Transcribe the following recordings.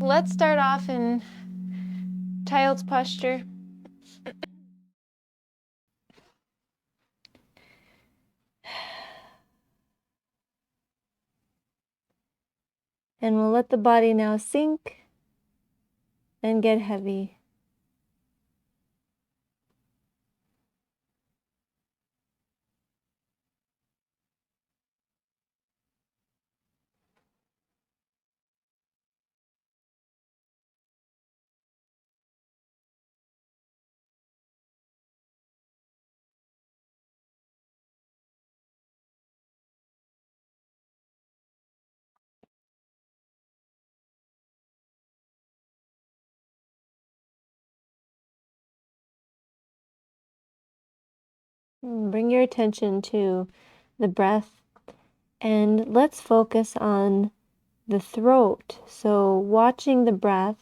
let's start off in child's posture. And we'll let the body now sink and get heavy. Bring your attention to the breath, and let's focus on the throat. So watching the breath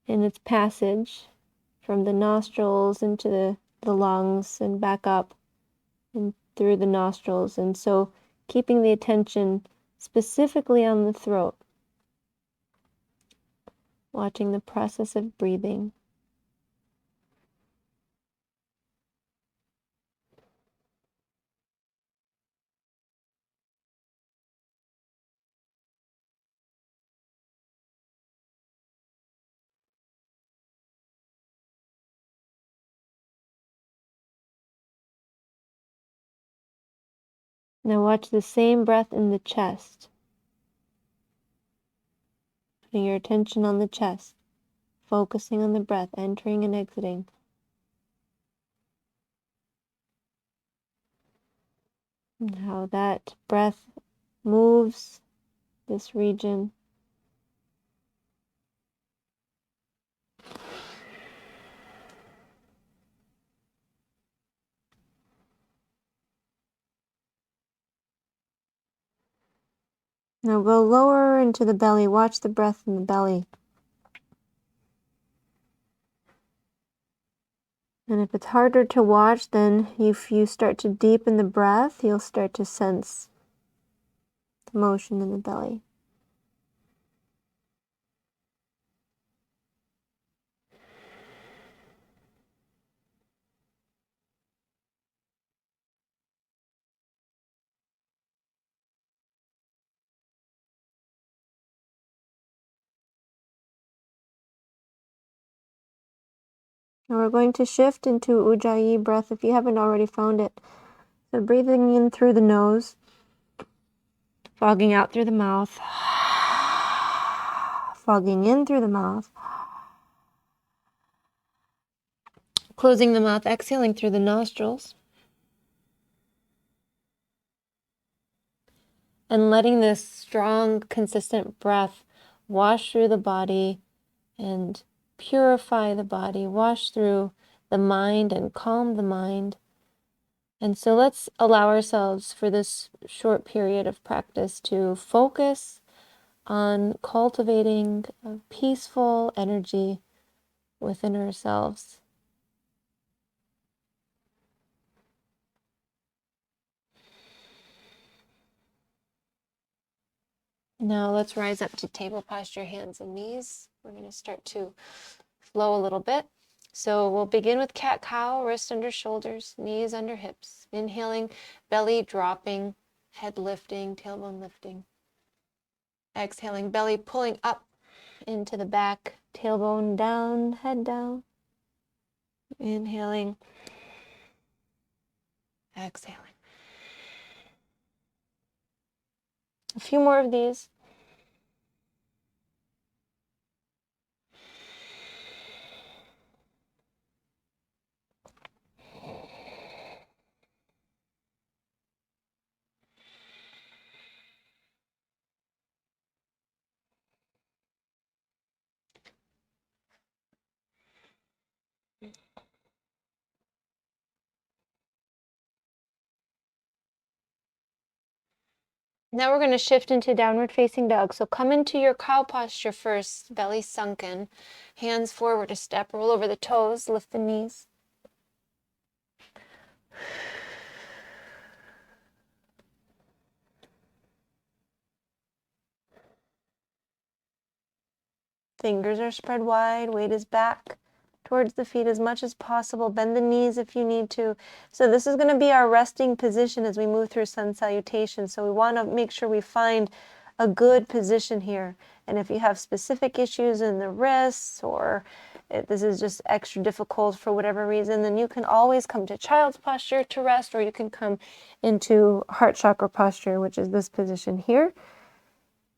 in its passage from the nostrils into the lungs and back up and through the nostrils. And so keeping the attention specifically on the throat, watching the process of breathing. Now watch the same breath in the chest. Putting your attention on the chest, focusing on the breath, entering and exiting. And how that breath moves this region. Now go lower into the belly. Watch the breath in the belly. And if it's harder to watch, then if you start to deepen the breath, you'll start to sense the motion in the belly. Now we're going to shift into Ujjayi breath if you haven't already found it. So breathing in through the nose, fogging out through the mouth, fogging in through the mouth, closing the mouth, exhaling through the nostrils, and letting this strong, consistent breath wash through the body and purify the body, wash through the mind and calm the mind. And so let's allow ourselves for this short period of practice to focus on cultivating a peaceful energy within ourselves. Now let's rise up to table posture, hands and knees. We're going to start to flow a little bit. So we'll begin with cat-cow, wrist under shoulders, knees under hips. Inhaling, belly dropping, head lifting, tailbone lifting. Exhaling, belly pulling up into the back, tailbone down, head down. Inhaling, exhaling. A few more of these. Now we're going to shift into downward facing dog. So come into your cow posture first, belly sunken, hands forward a step, roll over the toes, lift the knees. Fingers are spread wide, weight is back towards the feet as much as possible. Bend the knees if you need to. So this is going to be our resting position as we move through Sun Salutation. So we want to make sure we find a good position here. And if you have specific issues in the wrists, or this is just extra difficult for whatever reason, then you can always come to child's posture to rest, or you can come into heart chakra posture, which is this position here.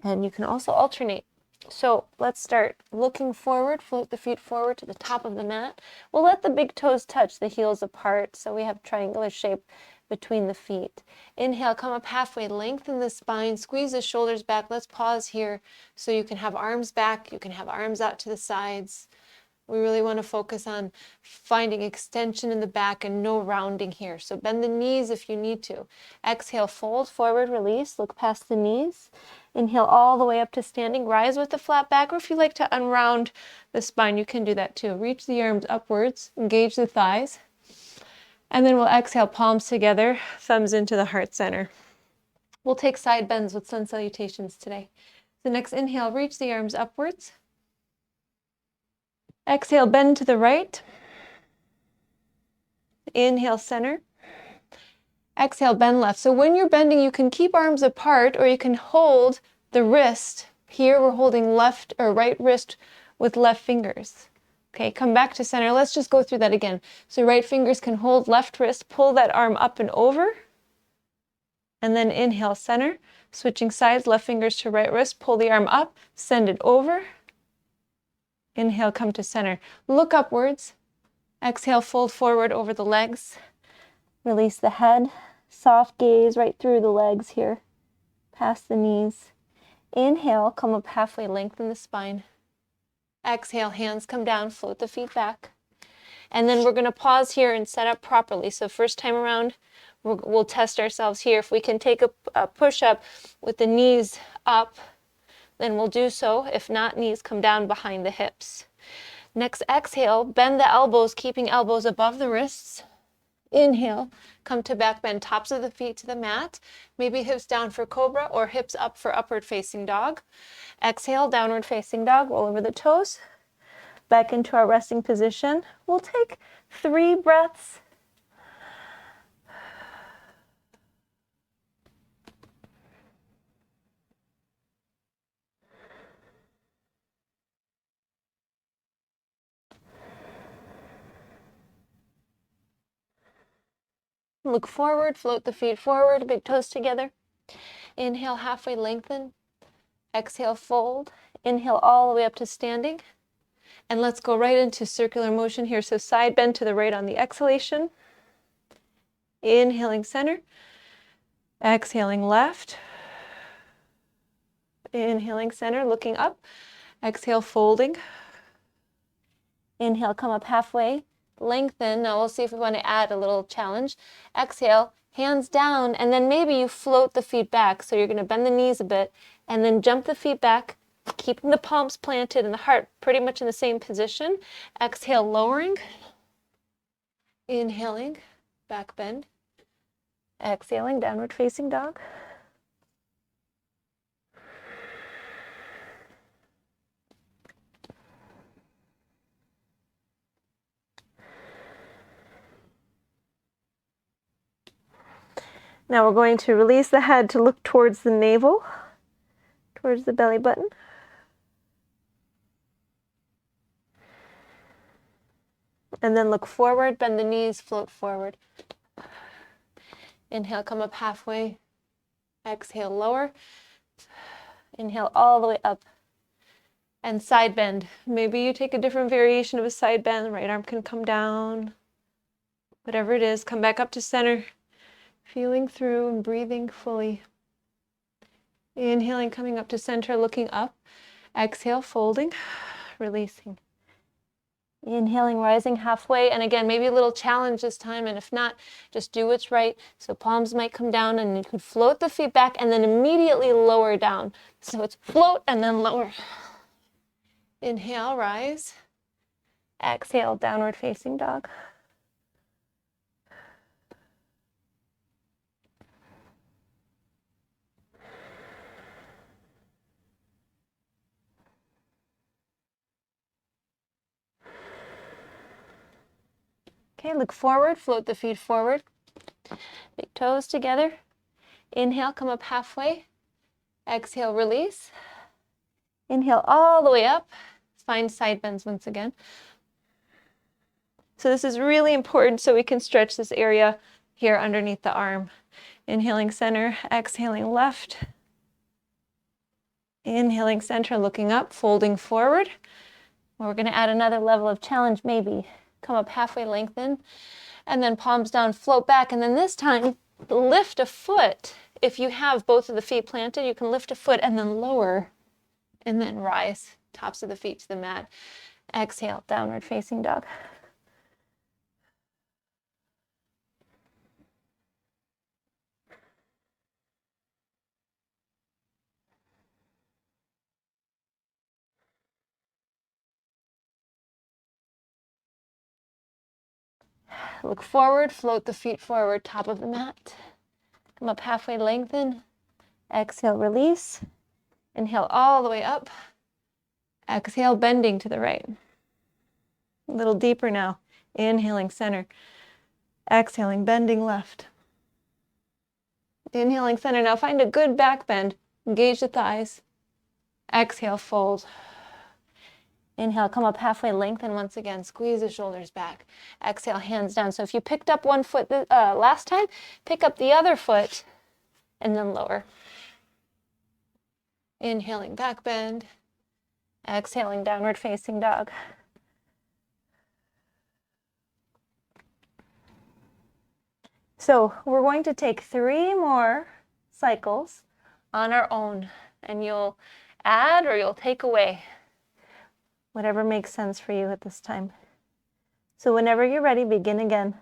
And you can also alternate. So let's start looking forward, float the feet forward to the top of the mat. We'll let the big toes touch the heels apart, so we have triangular shape between the feet. Inhale, come up halfway, lengthen the spine, squeeze the shoulders back. Let's pause here so you can have arms back, you can have arms out to the sides. We really want to focus on finding extension in the back and no rounding here. So bend the knees if you need to. Exhale, fold forward, release, look past the knees. Inhale all the way up to standing. Rise with the flat back, or if you like to unround the spine, you can do that too. Reach the arms upwards, engage the thighs. And then we'll exhale, palms together, thumbs into the heart center. We'll take side bends with sun salutations today. The next inhale, reach the arms upwards. Exhale, bend to the right. Inhale, center. Exhale, bend left. So when you're bending, you can keep arms apart, or you can hold the wrist. Here we're holding left or right wrist with left fingers. Okay, come back to center. Let's just go through that again. So right fingers can hold left wrist, pull that arm up and over. And then inhale, center. Switching sides, left fingers to right wrist, pull the arm up, send it over. Inhale, come to center. Look upwards. Exhale, fold forward over the legs. Release the head. Soft gaze right through the legs here, past the knees. Inhale, come up halfway, lengthen the spine. Exhale, hands come down, float the feet back. And then we're going to pause here and set up properly. So first time around, we'll test ourselves here. If we can take a push-up with the knees up, then we'll do so. If not, knees come down behind the hips. Next, exhale, bend the elbows, keeping elbows above the wrists. Inhale, come to back bend, tops of the feet to the mat. Maybe hips down for cobra or hips up for upward facing dog. Exhale, downward facing dog, roll over the toes. Back into our resting position. We'll take 3 breaths. Look forward, float the feet forward, big toes together. Inhale, halfway lengthen. Exhale, fold. Inhale all the way up to standing. And let's go right into circular motion here. So side bend to the right on the exhalation. Inhaling center. Exhaling left. Inhaling center, looking up. Exhale, folding. Inhale, come up halfway. Lengthen. Now we'll see if we want to add a little challenge. Exhale, hands down, and then maybe you float the feet back. So you're going to bend the knees a bit and then jump the feet back, keeping the palms planted and the heart pretty much in the same position. Exhale, lowering. Inhaling, back bend. Exhaling, downward facing dog. Now we're going to release the head to look towards the navel, towards the belly button. And then look forward, bend the knees, float forward. Inhale, come up halfway. Exhale, lower. Inhale all the way up. And side bend. Maybe you take a different variation of a side bend. The right arm can come down. Whatever it is, come back up to center. Feeling through and breathing fully. Inhaling, coming up to center, looking up. Exhale, folding, releasing. Inhaling, rising halfway. And again, maybe a little challenge this time. And if not, just do what's right. So palms might come down and you could float the feet back and then immediately lower down. So it's float and then lower. Inhale, rise. Exhale, downward facing dog. Okay, look forward, float the feet forward. Big toes together. Inhale, come up halfway. Exhale, release. Inhale all the way up. Find side bends once again. So this is really important so we can stretch this area here underneath the arm. Inhaling center, exhaling left. Inhaling center, looking up, folding forward. We're going to add another level of challenge, maybe. Come up halfway, lengthen, and then palms down, float back, and then this time lift a foot. If you have both of the feet planted, you can lift a foot and then lower, and then rise, tops of the feet to the mat. Exhale, downward facing dog. Look forward, float the feet forward, top of the mat. Come up halfway, lengthen. Exhale, release. Inhale all the way up. Exhale, bending to the right. A little deeper now. Inhaling center. Exhaling, bending left. Inhaling center. Now find a good back bend. Engage the thighs. Exhale, fold. Inhale, come up halfway, lengthen once again. Squeeze the shoulders back. Exhale, hands down. So if you picked up one foot last time, pick up the other foot and then lower. Inhaling, back bend. Exhaling, downward facing dog. So we're going to take 3 more cycles on our own, and you'll add or you'll take away, whatever makes sense for you at this time. So whenever you're ready, begin again.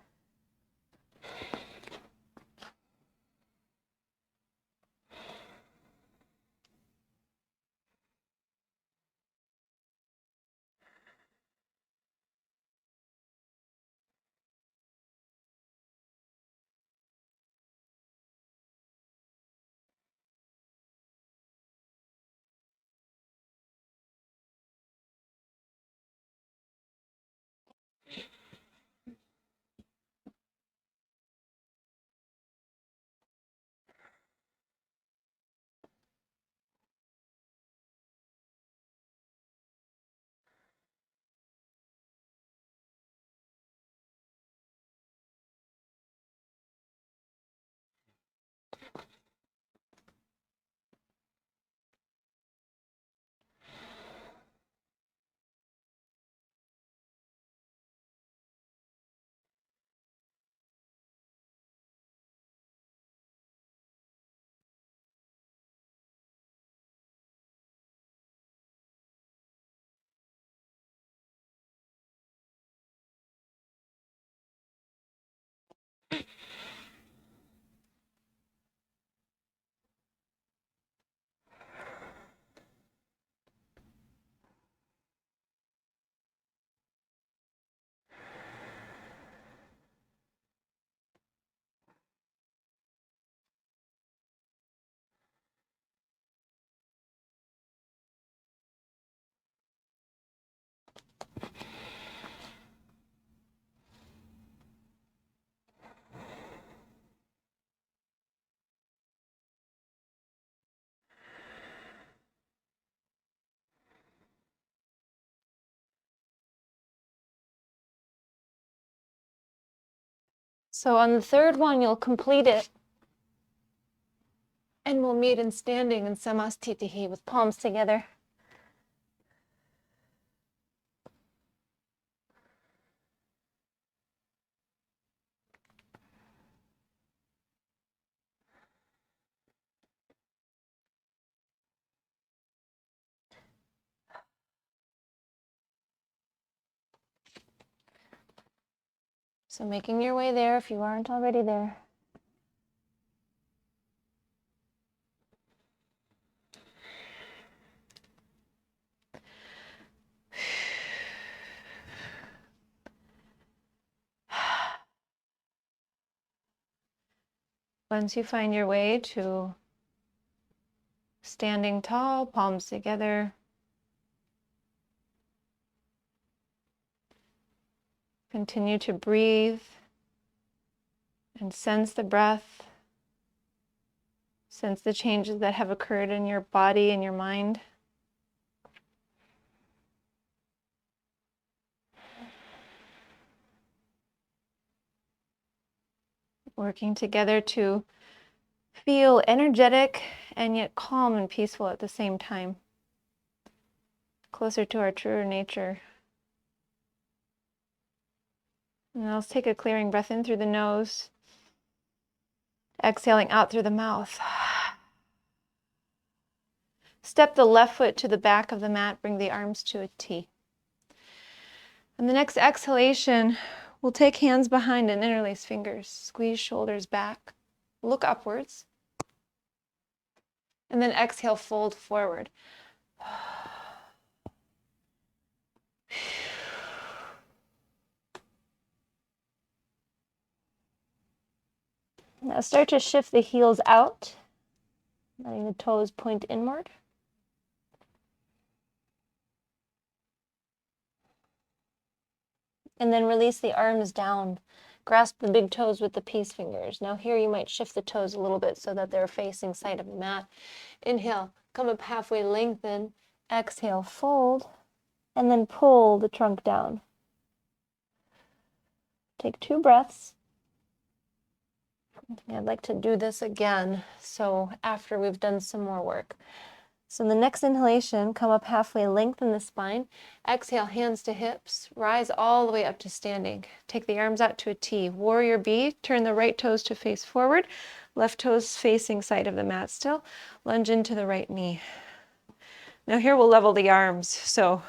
So on the third one, you'll complete it. And we'll meet in standing in Samastitihi with palms together. So making your way there if you aren't already there. Once you find your way to standing tall, palms together, Continue to breathe and sense the breath. Sense the changes that have occurred in your body and your mind. Working together to feel energetic and yet calm and peaceful at the same time. Closer to our truer nature. And now let's take a clearing breath in through the nose. Exhaling out through the mouth. Step the left foot to the back of the mat. Bring the arms to a T. And the next exhalation, we'll take hands behind and interlace fingers. Squeeze shoulders back. Look upwards. And then exhale, fold forward. Now start to shift the heels out, letting the toes point inward. And then release the arms down. Grasp the big toes with the peace fingers. Now here you might shift the toes a little bit so that they're facing side of the mat. Inhale, come up halfway, lengthen. Exhale, fold. And then pull the trunk down. Take 2 breaths. I'd like to do this again, so after we've done some more work. So in the next inhalation, come up halfway, lengthen the spine. Exhale, hands to hips. Rise all the way up to standing. Take the arms out to a T. Warrior B, turn the right toes to face forward. Left toes facing side of the mat still. Lunge into the right knee. Now here we'll level the arms. So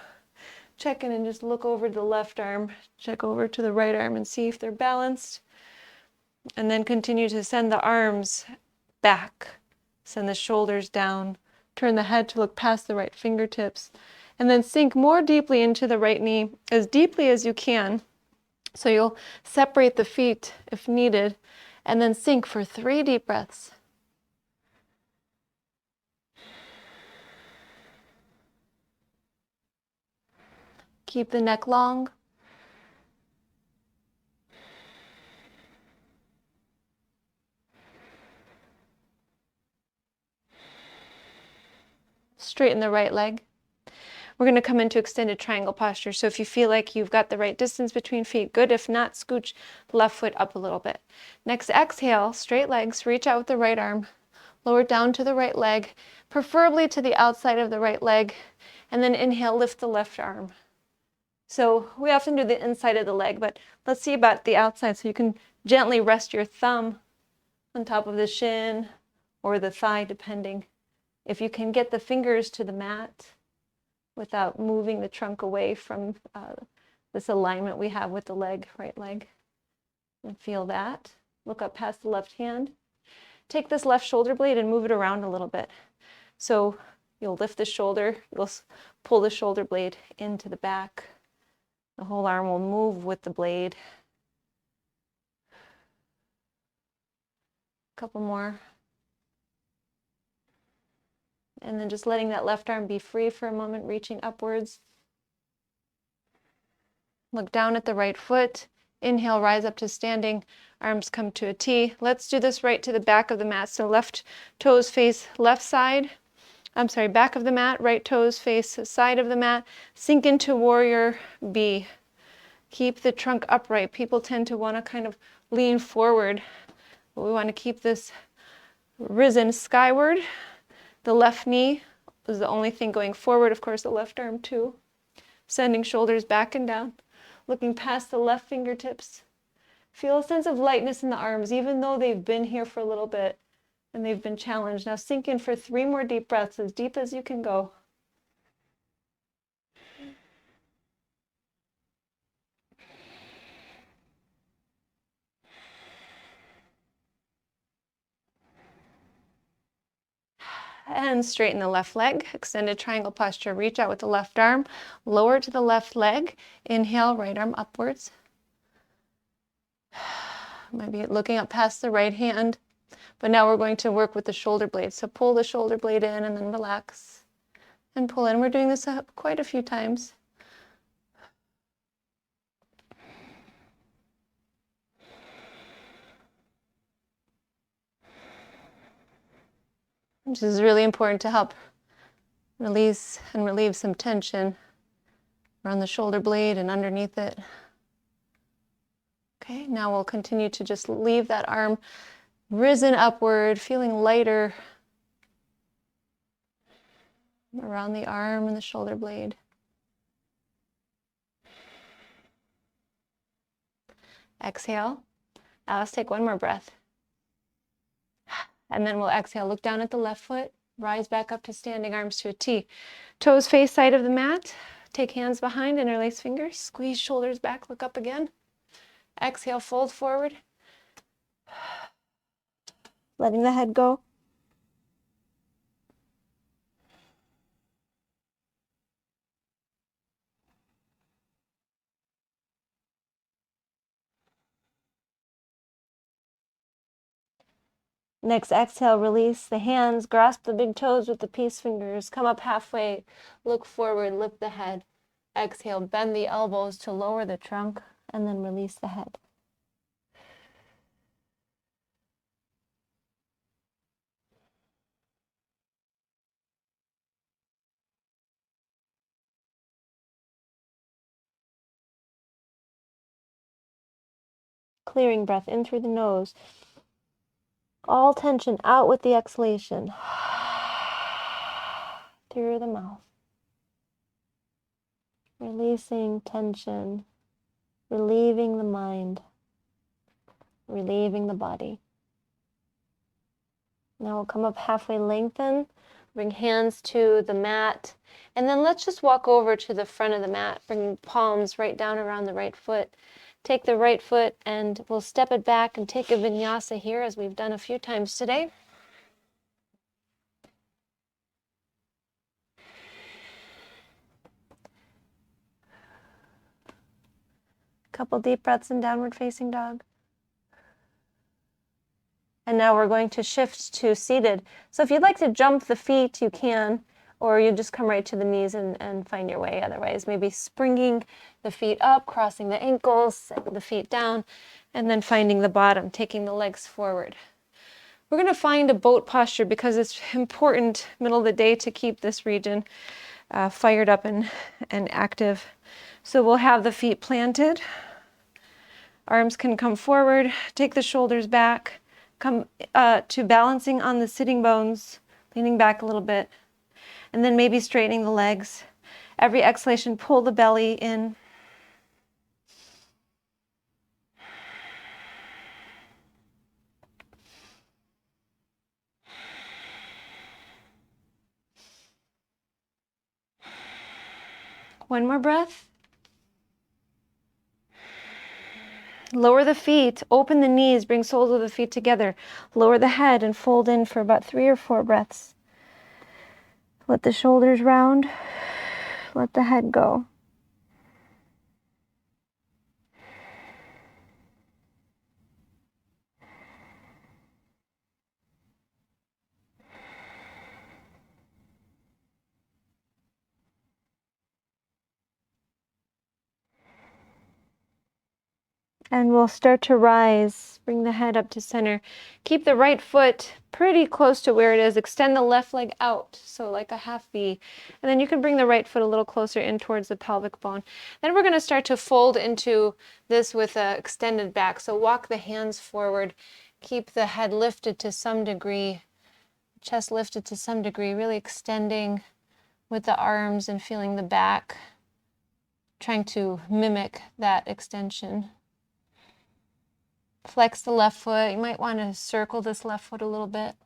check in and just look over the left arm. Check over to the right arm and see if they're balanced. And then continue to send the arms back. Send the shoulders down. Turn the head to look past the right fingertips. And then sink more deeply into the right knee, as deeply as you can. So you'll separate the feet if needed. And then sink for 3 deep breaths. Keep the neck long. Straighten the right leg. We're going to come into extended triangle posture. So if you feel like you've got the right distance between feet, good. If not, scooch the left foot up a little bit. Next, exhale, straight legs. Reach out with the right arm. Lower down to the right leg, preferably to the outside of the right leg. And then inhale, lift the left arm. So we often do the inside of the leg, but let's see about the outside. So you can gently rest your thumb on top of the shin or the thigh, depending. If you can get the fingers to the mat without moving the trunk away from this alignment we have with the leg, right leg, and feel that. Look up past the left hand. Take this left shoulder blade and move it around a little bit. So you'll lift the shoulder, you'll pull the shoulder blade into the back. The whole arm will move with the blade. A couple more. And then just letting that left arm be free for a moment, reaching upwards. Look down at the right foot. Inhale, rise up to standing. Arms come to a T. Let's do this right to the back of the mat. So left toes face left side. Back of the mat. Right toes face side of the mat. Sink into warrior B. Keep the trunk upright. People tend to want to kind of lean forward, but we want to keep this risen skyward. The left knee is the only thing going forward, of course, the left arm too. Sending shoulders back and down, looking past the left fingertips. Feel a sense of lightness in the arms, even though they've been here for a little bit and they've been challenged. Now sink in for 3 more deep breaths, as deep as you can go. And straighten the left leg, extended triangle posture. Reach out with the left arm, lower to the left leg. Inhale, right arm upwards. Maybe looking up past the right hand. But now we're going to work with the shoulder blade. So pull the shoulder blade in and then relax. And pull in. We're doing this quite a few times. which is really important to help release and relieve some tension around the shoulder blade and underneath it. Okay, now we'll continue to just leave that arm risen upward, feeling lighter around the arm and the shoulder blade. Exhale. Now let's take one more breath. And then we'll exhale, look down at the left foot, rise back up to standing, arms to a T. Toes face side of the mat. Take hands behind, interlace fingers, squeeze shoulders back, look up again. Exhale, fold forward. Letting the head go. Next exhale, release the hands, grasp the big toes with the peace fingers, come up halfway, look forward, lift the head. Exhale, bend the elbows to lower the trunk, and then release the head. Clearing breath in through the nose. All tension out with the exhalation. Through the mouth. Releasing tension, relieving the mind, relieving the body. Now we'll come up halfway, lengthen, bring hands to the mat, and then let's just walk over to the front of the mat, bringing palms right down around the right foot. Take the right foot and we'll step it back and take a vinyasa here as we've done a few times today. Couple deep breaths in downward facing dog. And now we're going to shift to seated. So if you'd like to jump the feet, you can, or you just come right to the knees and find your way. Otherwise, maybe springing the feet up, crossing the ankles, setting the feet down, and then finding the bottom, taking the legs forward. We're going to find a boat posture because it's important middle of the day to keep this region fired up and active. So we'll have the feet planted. Arms can come forward, take the shoulders back, come to balancing on the sitting bones, leaning back a little bit, and then maybe straightening the legs. Every exhalation, pull the belly in. One more breath. Lower the feet, open the knees, bring soles of the feet together. Lower the head and fold in for about 3 or 4 breaths. Let the shoulders round. Let the head go. And we'll start to rise. Bring the head up to center. Keep the right foot pretty close to where it is. Extend the left leg out, so like a half V. And then you can bring the right foot a little closer in towards the pelvic bone. Then we're going to start to fold into this with an extended back. So walk the hands forward. Keep the head lifted to some degree. Chest lifted to some degree. Really extending with the arms and feeling the back. Trying to mimic that extension. Flex the left foot. You might want to circle this left foot a little bit.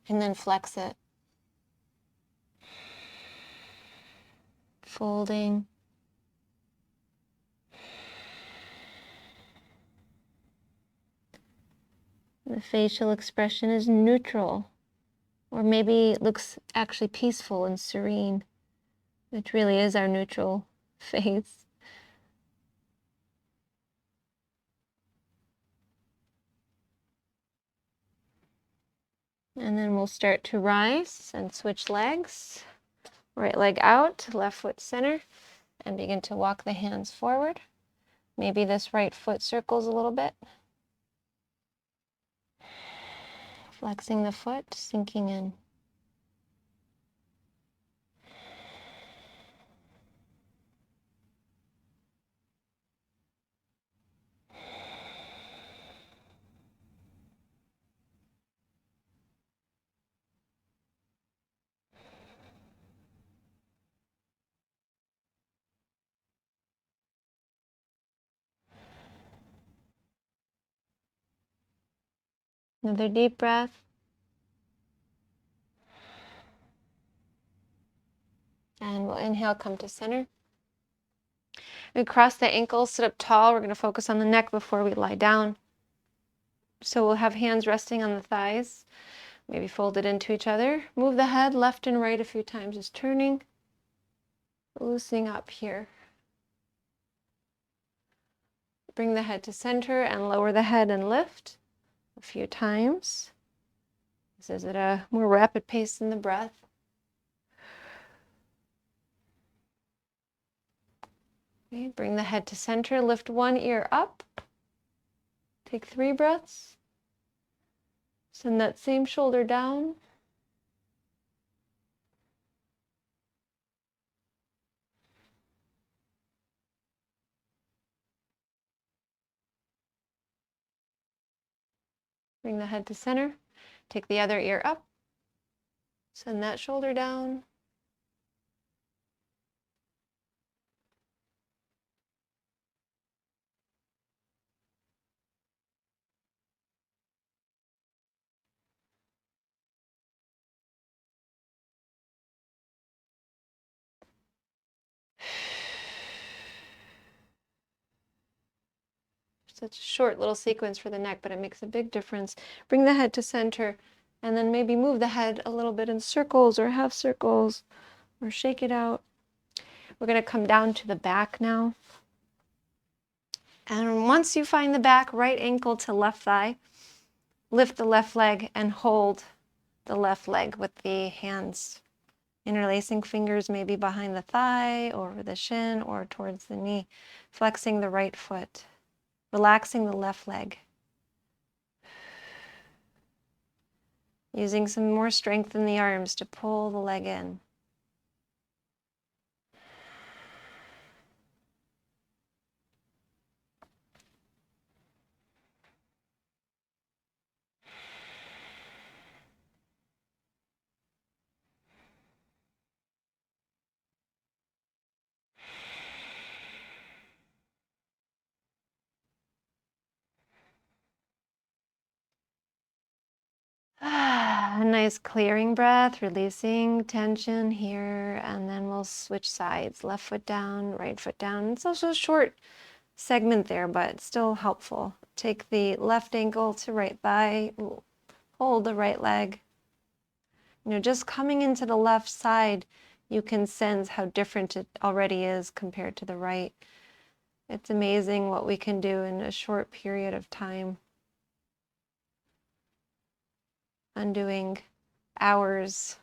And then flex it. Folding. The facial expression is neutral. Or maybe it looks actually peaceful and serene, which really is our neutral face. And then we'll start to rise and switch legs. Right leg out, left foot center, and begin to walk the hands forward. Maybe this right foot circles a little bit. Flexing the foot, sinking in. Another deep breath. And we'll inhale, come to center. We cross the ankles, sit up tall. We're going to focus on the neck before we lie down. So we'll have hands resting on the thighs, maybe folded into each other. Move the head left and right a few times, just turning, loosening up here. Bring the head to center and lower the head and lift a few times. This is at a more rapid pace than the breath. Okay, bring the head to center, lift one ear up. Take 3 breaths. Send that same shoulder down. Bring the head to center. Take the other ear up. Send that shoulder down. Such a short little sequence for the neck, but it makes a big difference. Bring the head to center, and then maybe move the head a little bit in circles or half circles, or shake it out. We're going to come down to the back now. And once you find the back, right ankle to left thigh, lift the left leg and hold the left leg with the hands. Interlacing fingers maybe behind the thigh, over the shin, or towards the knee. Flexing the right foot. Relaxing the left leg. Using some more strength in the arms to pull the leg in. A nice clearing breath, releasing tension here, and then we'll switch sides. Left foot down, right foot down. It's also a short segment there, but still helpful. Take the left ankle to right thigh, hold the right leg. You know, just coming into the left side, you can sense how different it already is compared to the right. It's amazing what we can do in a short period of time. Undoing hours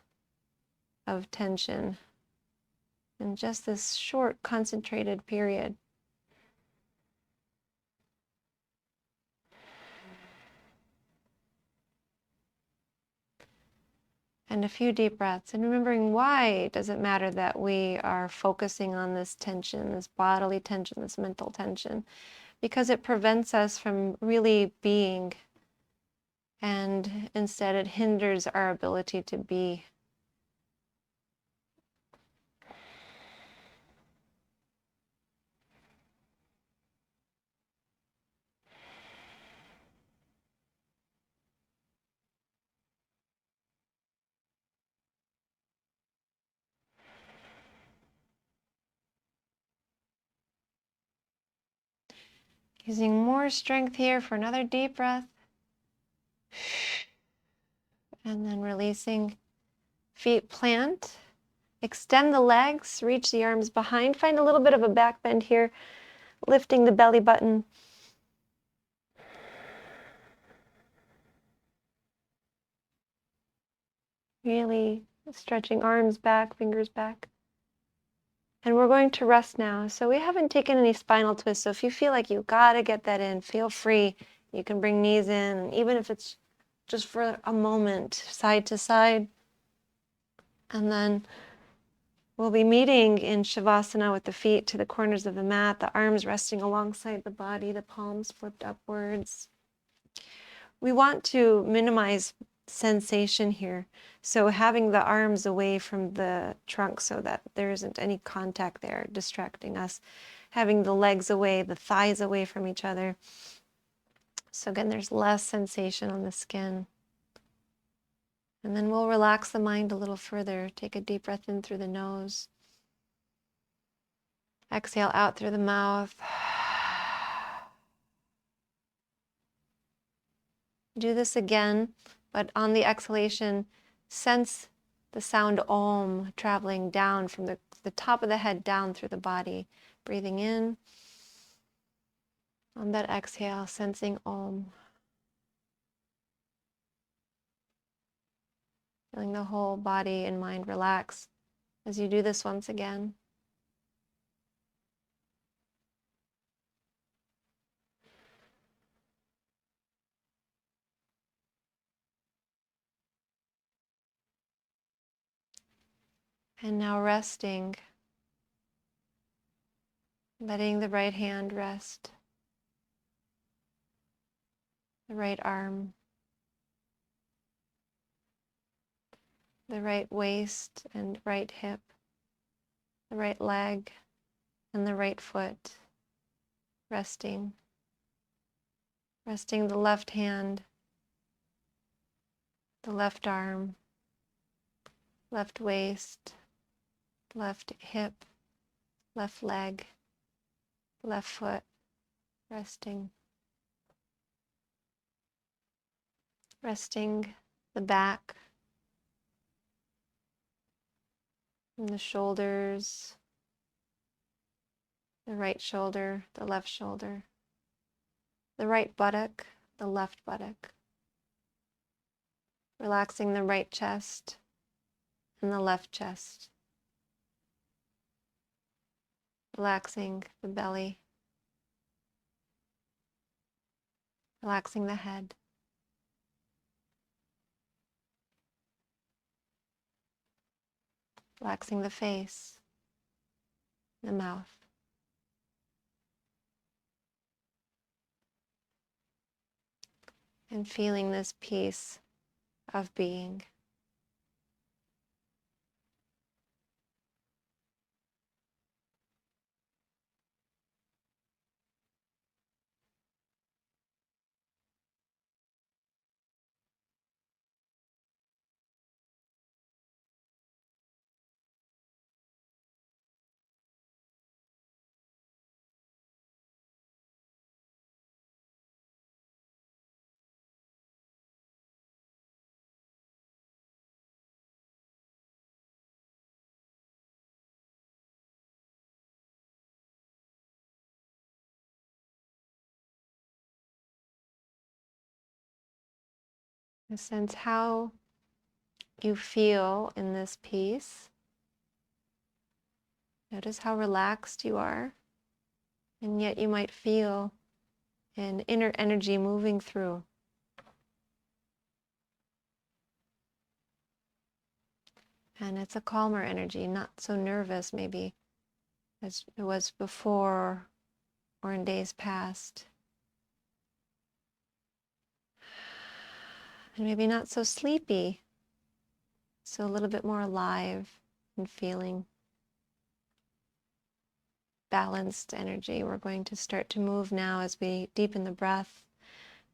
of tension in just this short, concentrated period. And a few deep breaths, and remembering why does it matter that we are focusing on this tension, this bodily tension, this mental tension? Because it prevents us from really being, and instead it hinders our ability to be. Using more strength here for another deep breath. And then releasing. Feet plant. Extend the legs, reach the arms behind. Find a little bit of a back bend here, lifting the belly button. Really stretching arms back, fingers back. And we're going to rest now. So we haven't taken any spinal twists. So if you feel like you gotta get that in, feel free. You can bring knees in, and even if it's just for a moment, side to side. And then we'll be meeting in Shavasana with the feet to the corners of the mat, the arms resting alongside the body, the palms flipped upwards. We want to minimize sensation here. So having the arms away from the trunk so that there isn't any contact there distracting us. Having the legs away, the thighs away from each other. So again, there's less sensation on the skin. And then we'll relax the mind a little further. Take a deep breath in through the nose. Exhale out through the mouth. Do this again, but on the exhalation, sense the sound Om traveling down from the top of the head down through the body. Breathing in. On that exhale, sensing Om. Feeling the whole body and mind relax as you do this once again. And now resting, letting the right hand rest, the right arm, the right waist and right hip, the right leg and the right foot, resting. Resting the left hand, the left arm, left waist, left hip, left leg, left foot, resting. Resting the back and the shoulders, the right shoulder, the left shoulder, the right buttock, the left buttock. Relaxing the right chest and the left chest. Relaxing the belly. Relaxing the head. Relaxing the face, the mouth. And feeling this peace of being. And sense how you feel in this peace. Notice how relaxed you are, and yet you might feel an inner energy moving through. And it's a calmer energy, not so nervous maybe as it was before or in days past. And maybe not so sleepy, so a little bit more alive and feeling balanced energy. We're going to start to move now as we deepen the breath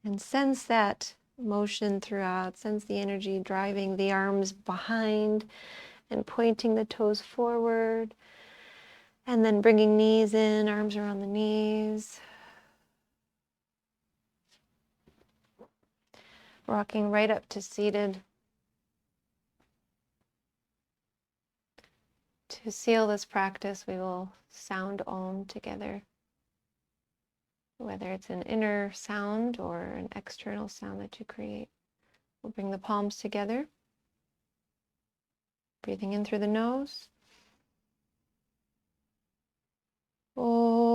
and sense that motion throughout, sense the energy driving the arms behind and pointing the toes forward, and then bringing knees in, arms around the knees. Rocking right up to seated. To seal this practice, we will sound Om together. Whether it's an inner sound or an external sound that you create. We'll bring the palms together. Breathing in through the nose. Om.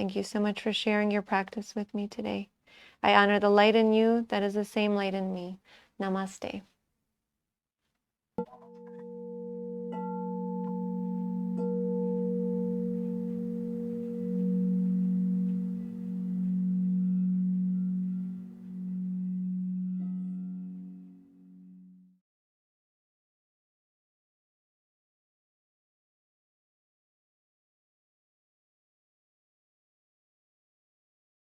Thank you so much for sharing your practice with me today. I honor the light in you that is the same light in me. Namaste.